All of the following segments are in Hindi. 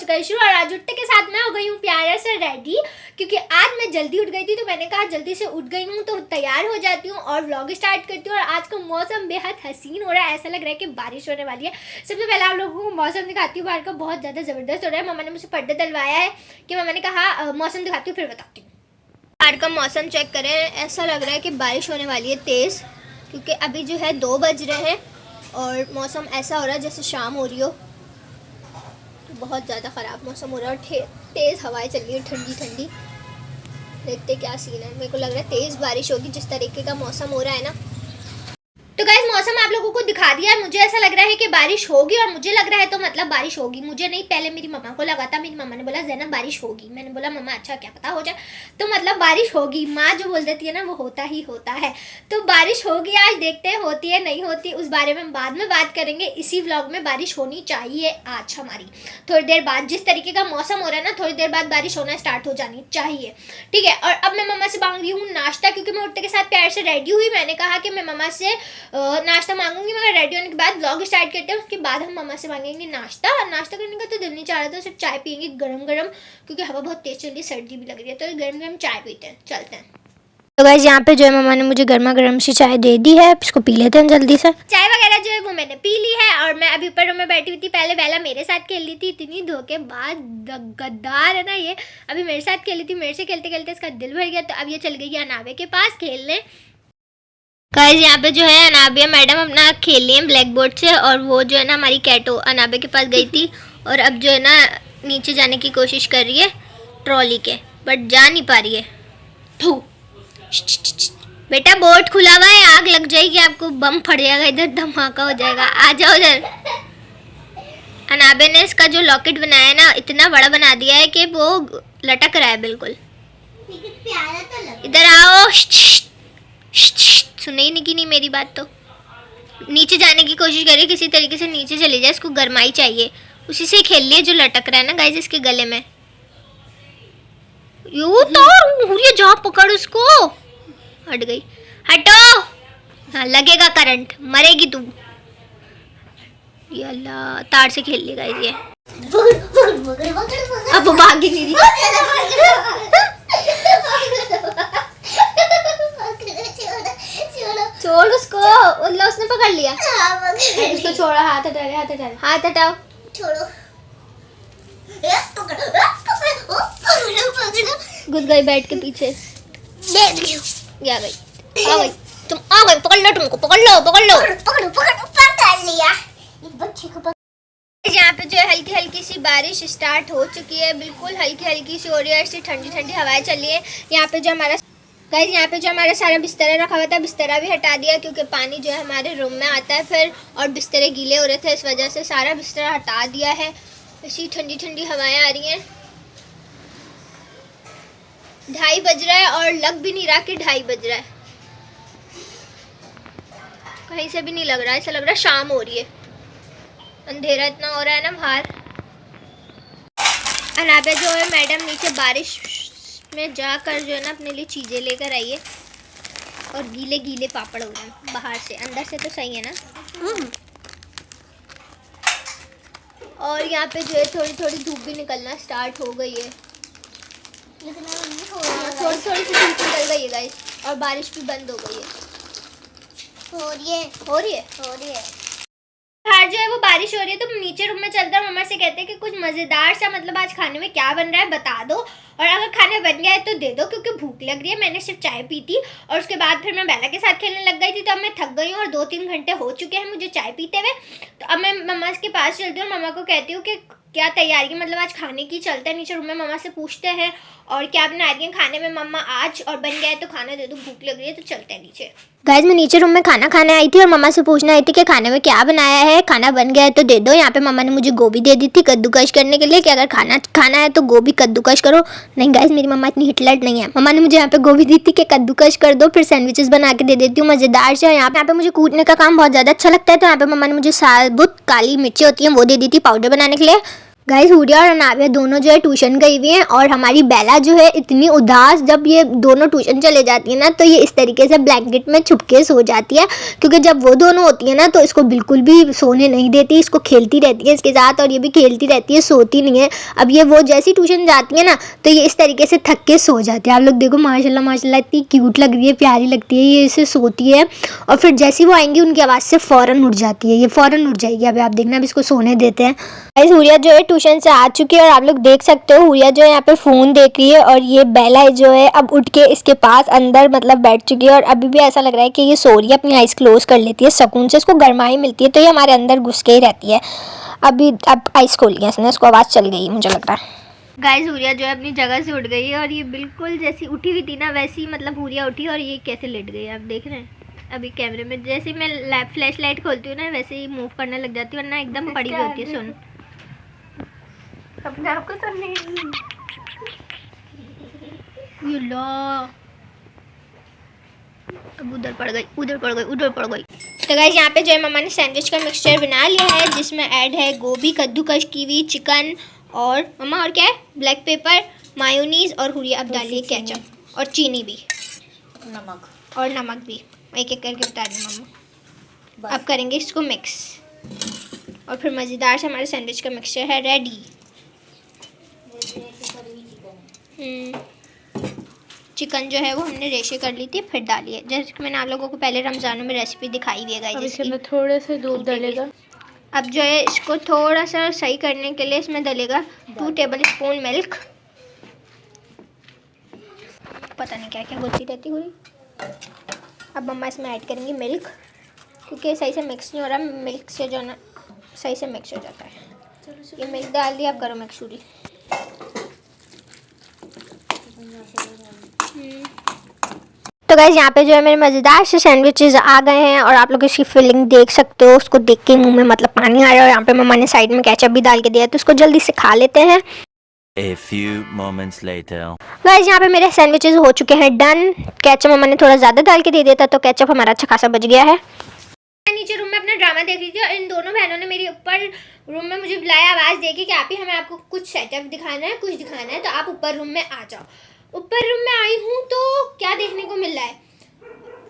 गई शुरू। और आज उठने के साथ मैं हो गई हूँ प्यारा से रेडी, क्योंकि आज मैं जल्दी उठ गई थी तो मैंने कहा जल्दी से उठ गई हूँ तो तैयार हो जाती हूँ और व्लॉग स्टार्ट करती हूँ। और आज का मौसम बेहद हसीन हो रहा है, ऐसा लग रहा है कि बारिश होने वाली है। सबसे पहले आप लोगों को मौसम दिखाती हूँ, बाहर का बहुत ज़्यादा ज़बरदस्त हो रहा है। मम्मा ने मुझे पर्दे डलवाया है कि मम्मा ने कहा मौसम दिखाती हूँ फिर बताती हूँ। बाहर का मौसम चेक करें, ऐसा लग रहा है कि बारिश होने वाली है तेज़, क्योंकि अभी जो है 2 बज रहे हैं और मौसम ऐसा हो रहा है जैसे शाम हो रही हो। बहुत ज़्यादा ख़राब मौसम हो रहा है और तेज़ हवाएं चल रही है, ठंडी ठंडी। देखते क्या सीन है, मेरे को लग रहा है तेज़ बारिश होगी जिस तरीके का मौसम हो रहा है ना। तो गाइस मौसम आप लोगों को दिखा दिया है। मुझे ऐसा लग रहा है कि बारिश होगी, और मुझे लग रहा है तो मतलब बारिश होगी। मुझे नहीं, पहले मेरी मम्मा को लगा था, मेरी मम्मा ने बोला ज़ैनब बारिश होगी। मैंने बोला मम्मा अच्छा क्या पता हो जाए, तो मतलब बारिश होगी। माँ जो बोल देती है ना वो होता ही होता है। तो बारिश होगी आज, देखते हैं होती है नहीं होती, उस बारे में बाद में बात करेंगे। इसी व्लॉग में बारिश होनी चाहिए आज हमारी, थोड़ी देर बाद। जिस तरीके का मौसम हो रहा है ना, थोड़ी देर बाद बारिश होना स्टार्ट हो जानी चाहिए, ठीक है। और अब मैं मम्मा से मांग रही हूँ नाश्ता, क्योंकि मैं उठने के साथ प्यार से रेडी हुई। मैंने कहा कि मैं मम्मा से नाश्ता मांगूंगी, मगर रेडी होने के बाद व्लॉग स्टार्ट करते हैं। उसके बाद हम मम्मा से मांगेंगे नाश्ता। और नाश्ता करने का तो दिल नहीं चाह रहा था, सिर्फ चाय पियेंगे गरम गरम, क्योंकि हवा बहुत तेज चल रही है, सर्दी भी लग रही है, तो गरम गरम चाय पीते हैं, चलते हैं। तो गाइस यहाँ पे जो है मम्मा ने मुझे गर्मा गर्म सी चाय दे दी है, इसको पी लेते हैं जल्दी से। चाय वगैरह जो है वो मैंने पी ली है और मैं अभी ऊपर रूम में बैठी हुई थी। पहले बेला मेरे साथ खेल रही थी, इतनी धोखेबाज गद्दार है ना ये। अभी मेरे साथ खेली थी, मेरे से खेलते खेलते इसका दिल भर गया, तो अब ये चल गई अनाबे के पास खेलने। गाइस यहाँ पे जो है अनाबिया मैडम अपना खेल रही है ब्लैक बोर्ड से, और वो जो है ना हमारी कैटो अनाबे के पास गई थी और अब जो है ना नीचे जाने की कोशिश कर रही है ट्रॉली के, बट जा नहीं पा रही है। बेटा बोर्ड खुला हुआ है, आग लग जाएगी आपको, बम फट जाएगा, इधर धमाका हो जाएगा, आ जाओ इधर। अनाबे ने इसका जो लॉकेट बनाया है ना इतना बड़ा बना दिया है कि वो लटक रहा है बिल्कुल। इधर आओ, सुने ही नहीं की नहीं मेरी बात। तो नीचे जाने की कोशिश करिए, किसी तरीके से नीचे चली जाए, इसको गरमाई चाहिए, उसी से खेल लिए जो लटक रहा है ना गाइस इसके गले में। यू तो ये जा पकड़ उसको, हट गई, हटो। हाँ लगेगा करंट, मरेगी तू। ये अल्लाह, तार से खेल लिया गाइस ये। अब वो भाग ही नहीं रही। छोड़ उसको, उसने पकड़ लिया। उसको छोड़ो, हाथ हटा, हाथ हटा, हाथ हटाओ, छोड़ो। घुस गई बेड के पीछे, आ गई, आ गई, तुम आ गई, पकड़ लो, तुमको पकड़ लो, पकड़ लो, पकड़ लिया। यहाँ पे जो है हल्की हल्की सी बारिश स्टार्ट हो चुकी है, बिल्कुल हल्की हल्की सी हो रही है, ऐसी ठंडी ठंडी हवाएं चल रही है। यहाँ पे जो हमारा गाइस यहाँ पे जो हमारा सारा बिस्तरा रखा हुआ था, बिस्तरा भी हटा दिया, क्योंकि पानी जो है हमारे रूम में आता है फिर, और बिस्तरे गीले हो रहे थे, इस वजह से सारा बिस्तरा हटा दिया है। ऐसी ठंडी ठंडी हवाएं आ रही हैं। 2:30 बज रहा है और लग भी नहीं रहा कि 2:30 बज रहा है, कहीं से भी नहीं लग रहा है, ऐसा लग रहा है शाम हो रही है, अंधेरा इतना हो रहा है ना बाहर। अनाबे जो है मैडम नीचे बारिश में जाकर जो है ना अपने लिए चीज़ें लेकर आई है, और गीले गीले पापड़ हो रहे हैं बाहर से, अंदर से तो सही है ना। और यहाँ पे जो है थोड़ी थोड़ी धूप भी निकलना स्टार्ट हो गई है, थोड़ी थोड़ी सी धूप निकल गई है गाइस, और बारिश भी बंद हो गई है, हो रही है, हो रही है, हो रही है। बाहर जो है वो बारिश हो रही है, तो नीचे रूम में चलते हैं। मम्मा से कहते हैं कि कुछ मज़ेदार सा, मतलब आज खाने में क्या बन रहा है बता दो, और अगर खाने बन गया है तो दे दो, क्योंकि भूख लग रही है। मैंने सिर्फ चाय पी थी और उसके बाद फिर मैं बेला के साथ खेलने लग गई थी, तो अब मैं थक गई हूँ और 2-3 घंटे हो चुके हैं मुझे चाय पीते हुए। तो अब मैं मम्मा के पास चलती हूँ, मम्मा को कहती हूँ कि क्या तैयारी मतलब आज खाने की, चलते हैं नीचे रूम में, मम्मा से पूछते हैं और क्या बना रही है खाने में मम्मा आज, और बन गया है तो खाना दे दो, भूख लग रही है, तो चलते हैं नीचे। गाइस मैं नीचे रूम में खाना खाने आई थी और मम्मा से पूछना आई थी कि खाने में क्या बनाया है, खाना बन गया है तो दे दो। यहाँ पे मम्मा ने मुझे गोभी दे दी थी कद्दूकश करने के लिए, कि अगर खाना खाना है तो गोभी कद्दूकश करो। नहीं गाइस मेरी मम्मा इतनी हिटलर नहीं है, मम्मा ने मुझे यहाँ पे गोभी दी थी कि कद्दूकश कर दो, फिर सैंडविचेस बना के दे देती हूँ मज़ेदार से। यहाँ पे मुझे कूटने का काम बहुत ज़्यादा अच्छा लगता है, तो यहाँ पे मम्मा ने मुझे साबुत काली मिर्ची होती है वो दे दी थी पाउडर बनाने के लिए। गाइस हुरिया और अनाबिया दोनों जो है ट्यूशन गई हुई हैं और हमारी बेला जो है इतनी उदास, जब ये दोनों ट्यूशन चले जाती है ना तो ये इस तरीके से ब्लैंकेट में छुप के सो जाती है, क्योंकि जब वो दोनों होती है ना तो इसको बिल्कुल भी सोने नहीं देती, इसको खेलती रहती है इसके साथ और ये भी खेलती रहती है, सोती नहीं है। अब ये वो जैसी ट्यूशन जाती है ना तो ये इस तरीके से थक के सो जाती है। आप लोग देखो माशाल्लाह माशाल्लाह इतनी क्यूट लग रही है, प्यारी लगती है, ये इसे सोती है और फिर जैसी वो आएंगी उनकी आवाज़ से फ़ौरन उठ जाती है, ये फ़ौरन उठ जाएगी। अभी आप देखना, अब इसको सोने देते हैं। गाइस हुरिया जो है ट्यूशन से आ चुकी है और आप लोग देख सकते हो हुरिया जो है यहाँ पे फ़ोन देख रही है और ये बेला जो है अब उठ के इसके पास अंदर मतलब बैठ चुकी है और अभी भी ऐसा लग रहा है कि ये सो रही है, अपनी आइज़ क्लोज कर लेती है सुकून से, इसको गर्माई मिलती है तो ये हमारे अंदर घुस के ही रहती है। अब आइज़ खोल लिया इसने, इसको आवाज़ चल गई मुझे लग रहा है। गाइस हुरिया जो है अपनी जगह से उठ गई है और ये बिल्कुल जैसी उठी हुई थी ना वैसी मतलब हुरिया उठी और ये कैसे लेट गई आप देख रहे हैं। अभी कैमरे में जैसे मैं फ्लैश लाइट खोलती हूँ ना वैसे ही मूव करने लग जाती है, वरना एकदम पड़ी हुई होती है। सुन अपने आप को सुन नहीं अब उधर पड़ गई उधर पड़ गई उधर पड़ गई। तो गाइस यहाँ पे जो है मम्मा ने सैंडविच का मिक्सचर बना लिया है जिसमें ऐड है गोभी, कद्दूकश, कीवी, चिकन और मम्मा और क्या है ब्लैक पेपर, मायोनीज और हुरिया अब डालिए केचप और चीनी भी, नमक भी एक एक करके बता दें मम्मा। अब करेंगे इसको मिक्स और फिर मज़ेदार से हमारे सैंडविच का मिक्सचर है रेडी। चिकन जो है वो हमने रेशे कर ली थी फिर डाली है, जैसे कि मैंने आप लोगों को पहले रमज़ानों में रेसिपी दिखाई हुई है गाइस। इसमें थोड़े से दूध डलेगा। अब जो है इसको थोड़ा सा सही करने के लिए इसमें डलेगा 2 टेबल स्पून मिल्क। पता नहीं क्या क्या बोलती रहती हुई। अब मम्मा इसमें ऐड करेंगी मिल्क, क्योंकि सही से मिक्स नहीं हो रहा, मिल्क से जो ना सही से मिक्स हो जाता है। ये मिल्क डाल दिया, अब करो मिक्स पूरी। तो गाइस यहाँ पे जो है मेरे मज़ेदार से सैंडविचेस आ गए हैं और आप लोग इसकी फिलिंग देख सकते हो, उसको देख के मुंह में मतलब पानी आ रहा है और यहाँ पे मम्मा ने साइड में केचप भी डाल के दिया है, तो इसको जल्दी से खा लेते हैं। A few moments later. Guys यहाँ पे मेरे सैंडविचेस हो चुके हैं डन। केचप मम्मा ने थोड़ा ज़्यादा डाल के दे दिया था तो केचप हमारा अच्छा खासा बच गया है। मैं नीचे रूम में अपना ड्रामा देख रही थी और इन दोनों बहनों ने मेरे ऊपर रूम में मुझे बुलाया आवाज़ दे के कि आप ही हमें आपको कुछ सेटअप दिखाना है, कुछ दिखाना है, तो आप ऊपर रूम में आ जाओ। ऊपर रूम में आई हूँ तो क्या देखने को मिल रहा है,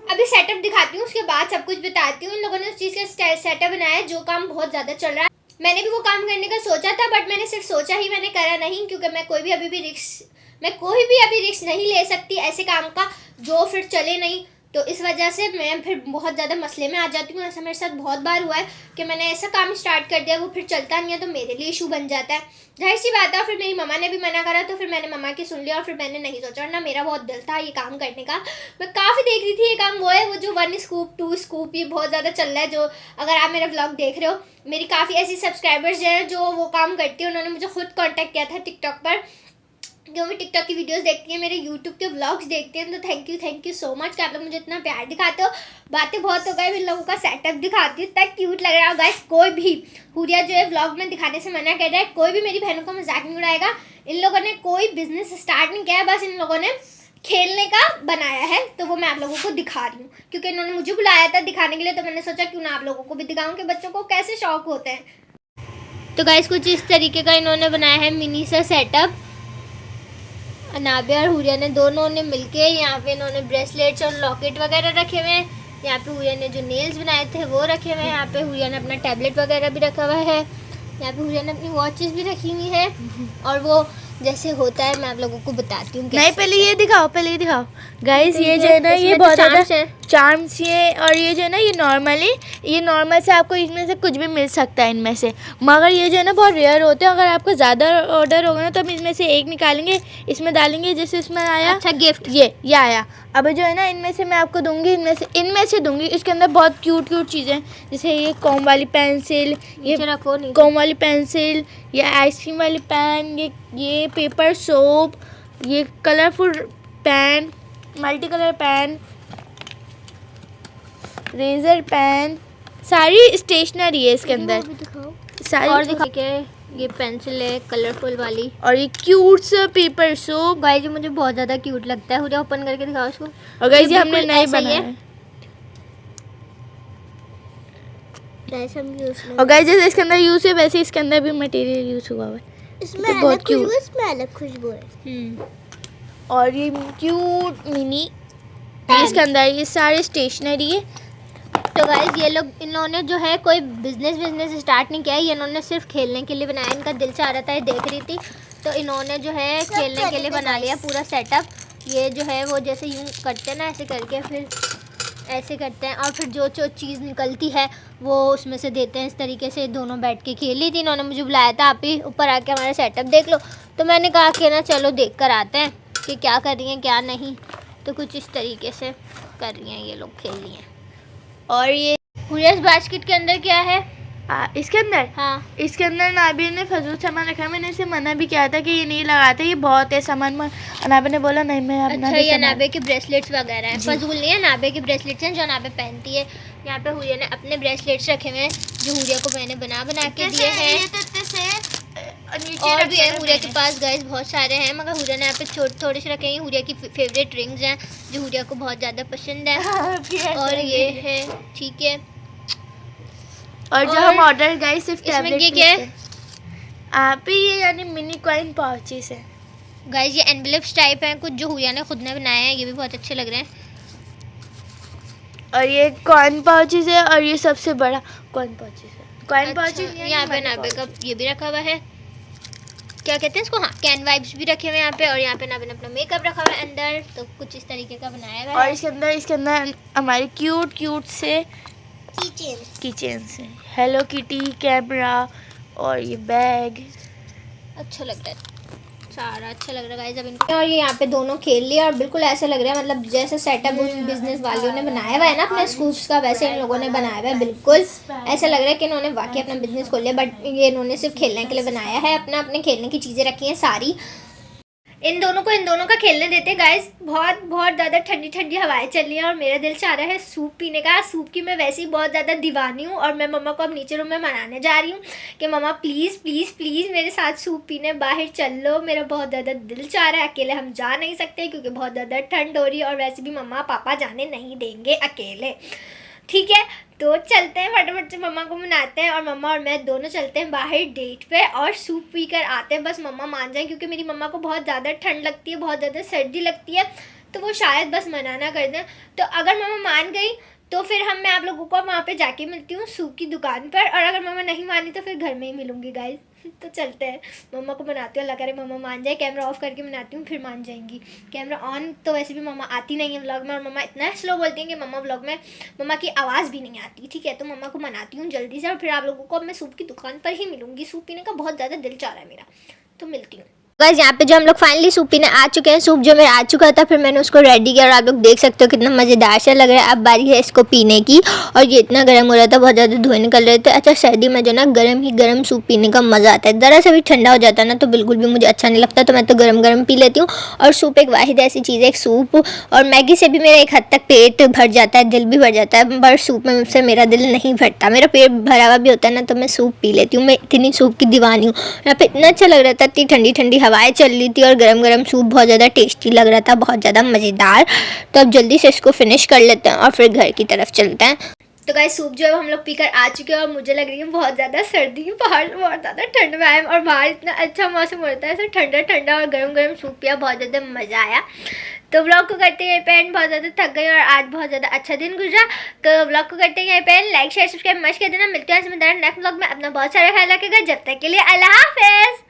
अभी सेटअप दिखाती हूँ उसके बाद सब कुछ बताती हूँ। इन लोगों ने उस चीज़ का सेटअप बनाया है जो काम बहुत ज़्यादा चल रहा है। मैंने भी वो काम करने का सोचा था बट मैंने सिर्फ सोचा ही, मैंने करा नहीं, क्योंकि मैं कोई भी अभी रिस्क नहीं ले सकती ऐसे काम का जो फिर चले नहीं, तो इस वजह से मैं फिर बहुत ज़्यादा मसले में आ जाती हूँ। ऐसा मेरे साथ बहुत बार हुआ है कि मैंने ऐसा काम स्टार्ट कर दिया वो फिर चलता नहीं है तो मेरे लिए इशू बन जाता है, जाहिर सी बात है। और फिर मेरी मम्मा ने भी मना करा तो फिर मैंने मम्मा की सुन लिया और फिर मैंने नहीं सोचा, ना मेरा बहुत दिल था ये काम करने का। मैं काफ़ी देख रही थी ये काम, वो है वो जो 1 स्कूप 2 स्कूप ये बहुत ज़्यादा चल रहा है। जो अगर आप मेरा व्लॉग देख रहे हो, मेरी काफ़ी ऐसी सब्सक्राइबर्स हैं जो वो काम करती है, उन्होंने मुझे खुद कॉन्टैक्ट किया था टिकटॉक पर, जो भी टिकटॉक की वीडियोस देखती हैं, मेरे यूट्यूब के व्लॉग्स देखते हैं, तो थैंक यू सो मच कि आप लोग मुझे इतना प्यार दिखाते हो। बातें बहुत हो गई, इन लोगों का सेटअप दिखाती हूँ, इतना क्यूट लग रहा है गाइस। कोई भी हुरिया जो है व्लॉग में दिखाने से मना कर रहा है, कोई भी मेरी बहनों का मजाक नहीं उड़ाएगा। इन लोगों ने कोई बिजनेस स्टार्ट नहीं किया है, बस इन लोगों ने खेलने का बनाया है, तो वो मैं आप लोगों को दिखा रही हूँ क्योंकि इन्होंने मुझे बुलाया था दिखाने के लिए, तो मैंने सोचा क्यों ना आप लोगों को भी दिखाऊँ कि बच्चों को कैसे शौक होते हैं। तो गाइस कुछ इस तरीके का इन्होंने बनाया है मिनी सा सेटअप। अनाबिया और हुरिया ने दोनों ने मिलके यहाँ पे इन्होंने ब्रेसलेट्स और लॉकेट वगैरह रखे हुए हैं। यहाँ पे हुरिया ने जो नेल्स बनाए थे वो रखे हुए हैं। यहाँ पे हुरिया ने अपना टैबलेट वगैरह भी रखा हुआ है। यहाँ पे हुरिया ने अपनी वॉचेस भी रखी हुई है और वो जैसे होता है मैं आप लोगों को बताती हूँ। नहीं पहले ये दिखाओ गाइस, ये जो है ना ये बहुत ज़्यादा चार्म्स ये, और ये जो है ना ये नॉर्मल से आपको इसमें से कुछ भी मिल सकता है इनमें से, मगर ये जो है ना बहुत रेयर होते हैं। अगर आपको ज़्यादा ऑर्डर होगा ना तो हम इसमें से एक निकालेंगे, इसमें डालेंगे, जैसे इसमें आया अच्छा गिफ्ट ये आया। अब जो है ना इनमें से मैं आपको दूंगी, इनमें से दूंगी। इसके अंदर बहुत क्यूट चीज़ें, जैसे ये कॉम वाली पेंसिल, ये कॉम वाली पेंसिल, ये आइसक्रीम वाली पेन, ये पेपर सोप, ये colourful pen, multi colour pen, razor pen, सारी स्टेशनरी है इसके अंदर सारी। और दिखा के ये पेंसिल है कलरफुल वाली, और ये क्यूट सा पेपर सोप। गाइस ये मुझे बहुत ज़्यादा क्यूट लगता है। हुरिया ओपन करके दिखाओ इसको। और गाइस ये हमने नहीं बनाया है। गाइस हम यूज और गाइस जैसे इसके अंदर यूज है वैसे इसके अंदर भी मटेरियल यूज हुआ है। इसमें तो बहुत अलग खुशबू, cute। इसमें अलग खुशबू है। और ये क्यूट मिनी, इसके अंदर ये सारे स्टेशनरी है। तो गाइस ये लोग, इन्होंने जो है कोई बिजनेस स्टार्ट नहीं किया है, ये इन्होंने सिर्फ खेलने के लिए बनाया। इनका दिल चाह रहा था, ये देख रही थी, तो इन्होंने जो है खेलने के लिए बना लिया पूरा सेटअप। ये जो है वो जैसे यूँ करते हैं ना, ऐसे करके फिर ऐसे करते हैं और फिर जो जो चीज़ निकलती है वो उसमें से देते हैं। इस तरीके से दोनों बैठ के खेली थी। इन्होंने मुझे बुलाया था, आप ही ऊपर आके हमारा सेटअप देख लो। तो मैंने कहा कि ना चलो देख कर आते हैं कि क्या कर रही हैं क्या नहीं। तो कुछ इस तरीके से कर रही हैं ये लोग, खेल रही हैं। और ये हुरियस बास्केट के अंदर क्या है? इसके अंदर, हाँ, इसके अंदर नाबी ने फजूल सामान रखा है। मैंने इसे मना भी किया था कि ये नहीं लगाते, ये बहुत है सामान। नाबे ने बोला नहीं मैं अपना अच्छा भी ये सामान- नाबे के ब्रेसलेट्स वगैरह हैं, जी। फजूल नहीं है, नाबे के ब्रेसलेट्स हैं जो नाबे पहनती है। यहाँ पे हुरिया ने अपने ब्रेसलेट्स रखे हुए हैं जो हुरिया को मैंने बना के दिए हैं। और भी है हुरिया के पास गाइस, बहुत सारे हैं, मगर हुरिया ने यहाँ पे थोड़े से रखे हैं। हुरिया की फेवरेट रिंग्स हैं जो हुरिया को बहुत ज़्यादा पसंद है। और ये है, ठीक है। और जो और हम ऑर्डर गाइस सिर्फ इसमें टैबलेट ये क्या है? आप ही ये यानी मिनी कॉइन पाउचेस है गाइस ये एनवेलप्स टाइप हैं कुछ, जो हुरिया ने खुद ने बनाए हैं। ये भी बहुत अच्छे लग रहे हैं। और ये कॉइन पाउचेस है और ये सबसे बड़ा कॉइन पाउचेस है। कॉइन पाउचेस अच्छा, यहाँ पे नाबे का ये भी रखा हुआ है, क्या कहते हैं इसको, हाँ कैन वाइप्स भी रखे हुए हैं यहाँ पे। और यहाँ पे नाबे ने अपना मेकअप रखा हुआ है अंदर। तो कुछ इस तरीके का बनाया हुआ और है। इसके अंदर हमारे क्यूट से किचन्स है, हेलो किटी, कैमरा और ये बैग। अच्छा लग रहा है, सारा अच्छा लग रहा है गाइस अब इनको। और ये यहाँ पे दोनों खेल लिए और बिल्कुल ऐसा लग रहा है मतलब जैसे सेटअप उन बिजनेस वालों ने बनाया हुआ है ना अपने स्कूप्स का, वैसे इन लोगों ने बनाया हुआ है। बिल्कुल ऐसा लग रहा है कि इन्होंने वाकई अपना बिजनेस खोल लिया, बट ये इन्होंने सिर्फ खेलने के लिए बनाया है। अपने खेलने की चीज़ें रखी हैं सारी। इन दोनों का खेलने देते गाइस। बहुत ज़्यादा ठंडी हवाएं चल रही हैं और मेरा दिल चाह रहा है सूप पीने का। सूप की मैं वैसे ही बहुत ज़्यादा दीवानी हूँ और मैं मम्मा को अब नीचे रूम में मनाने जा रही हूँ कि मम्मा प्लीज़ मेरे साथ सूप पीने बाहर चल लो। मेरा बहुत ज़्यादा दिल चाह रहा है, अकेले हम जा नहीं सकते क्योंकि बहुत ज़्यादा ठंड हो रही है और वैसे भी मम्मा पापा जाने नहीं देंगे अकेले। ठीक है, तो चलते हैं फटाफट से मम्मा को मनाते हैं और मम्मा और मैं दोनों चलते हैं बाहर डेट पे और सूप पी कर आते हैं। बस मम्मा मान जाएं क्योंकि मेरी मम्मा को बहुत ज़्यादा ठंड लगती है, बहुत ज़्यादा सर्दी लगती है, तो वो शायद बस मना ना कर दें। तो अगर मम्मा मान गई तो फिर मैं आप लोगों को वहाँ पे जाके मिलती हूँ सूप की दुकान पर, और अगर मम्मा नहीं मानी तो फिर घर में ही मिलूँगी गाइस। तो चलते हैं, मम्मा को मनाती हूँ, अल्लाह करे मम्मा मान जाए। कैमरा ऑफ करके मनाती हूँ फिर मान जाएंगी। कैमरा ऑन तो वैसे भी मम्मा आती नहीं है व्लॉग में, और मम्मा इतना स्लो बोलती हैं कि मम्मा व्लॉग में मम्मा की आवाज़ भी नहीं आती। ठीक है, तो मम्मा को मनाती हूँ जल्दी से और फिर आप लोगों को अब मैं सूप की दुकान पर ही मिलूँगी। सूप पीने का बहुत ज़्यादा दिल चाह रहा है मेरा, तो मिलती हूँ। बस यहाँ पे जो हम लोग फाइनली सूप पीने आ चुके हैं। सूप जो मेरा आ चुका था, फिर मैंने उसको रेडी किया और आप लोग देख सकते हो कितना मज़ेदार सा लग रहा है। अब बारी है इसको पीने की, और ये इतना गर्म हो रहा था, बहुत ज़्यादा धुएं निकल रहे थे। अच्छा सर्दी में जो ना गर्म ही गर्म सूप पीने का मज़ा आता है। ज़रा सा भी ठंडा हो जाता है ना तो बिल्कुल भी मुझे अच्छा नहीं लगता, तो मैं तो गर्म पी लेती हूँ। और सूप एक वाहिद ऐसी चीज़ है, एक सूप और मैगी से भी मेरा एक हद तक पेट भर जाता है, दिल भी भर जाता है, पर सूप में मुझसे मेरा दिल नहीं भरता। मेरा पेट भरा हुआ भी होता है ना तो मैं सूप पी लेती हूँ। मैं इतनी सूप की दीवानी हूँ। यहाँ पे इतना अच्छा लग रहा था, इतनी ठंडी हवाएं चल रही थी और गरम सूप बहुत ज़्यादा टेस्टी लग रहा था, बहुत ज़्यादा मज़ेदार। तो अब जल्दी से इसको फिनिश कर लेते हैं और फिर घर की तरफ चलते हैं। तो गाइस सूप जो है हम लोग पीकर आ चुके हैं और मुझे लग रही है बहुत ज़्यादा सर्दी, बाहर बहुत ज़्यादा ठंड में आए और बाहर इतना अच्छा मौसम होता है, ऐसा ठंडा और गरम सूप पिया, बहुत ज़्यादा मज़ा आया। तो व्लॉग को करते हैं पे एंड, बहुत ज़्यादा थक गई और आज बहुत ज़्यादा अच्छा दिन गुजरा। तो व्लॉग को करते हैं पे एंड, लाइक शेयर सब्सक्राइब मस्त कर देना। मिलते हैं इसमें नेक्स्ट व्लॉग में। अपना बहुत सारा ख्याल रखिएगा, जब तक के लिए अल्लाह हाफिज़।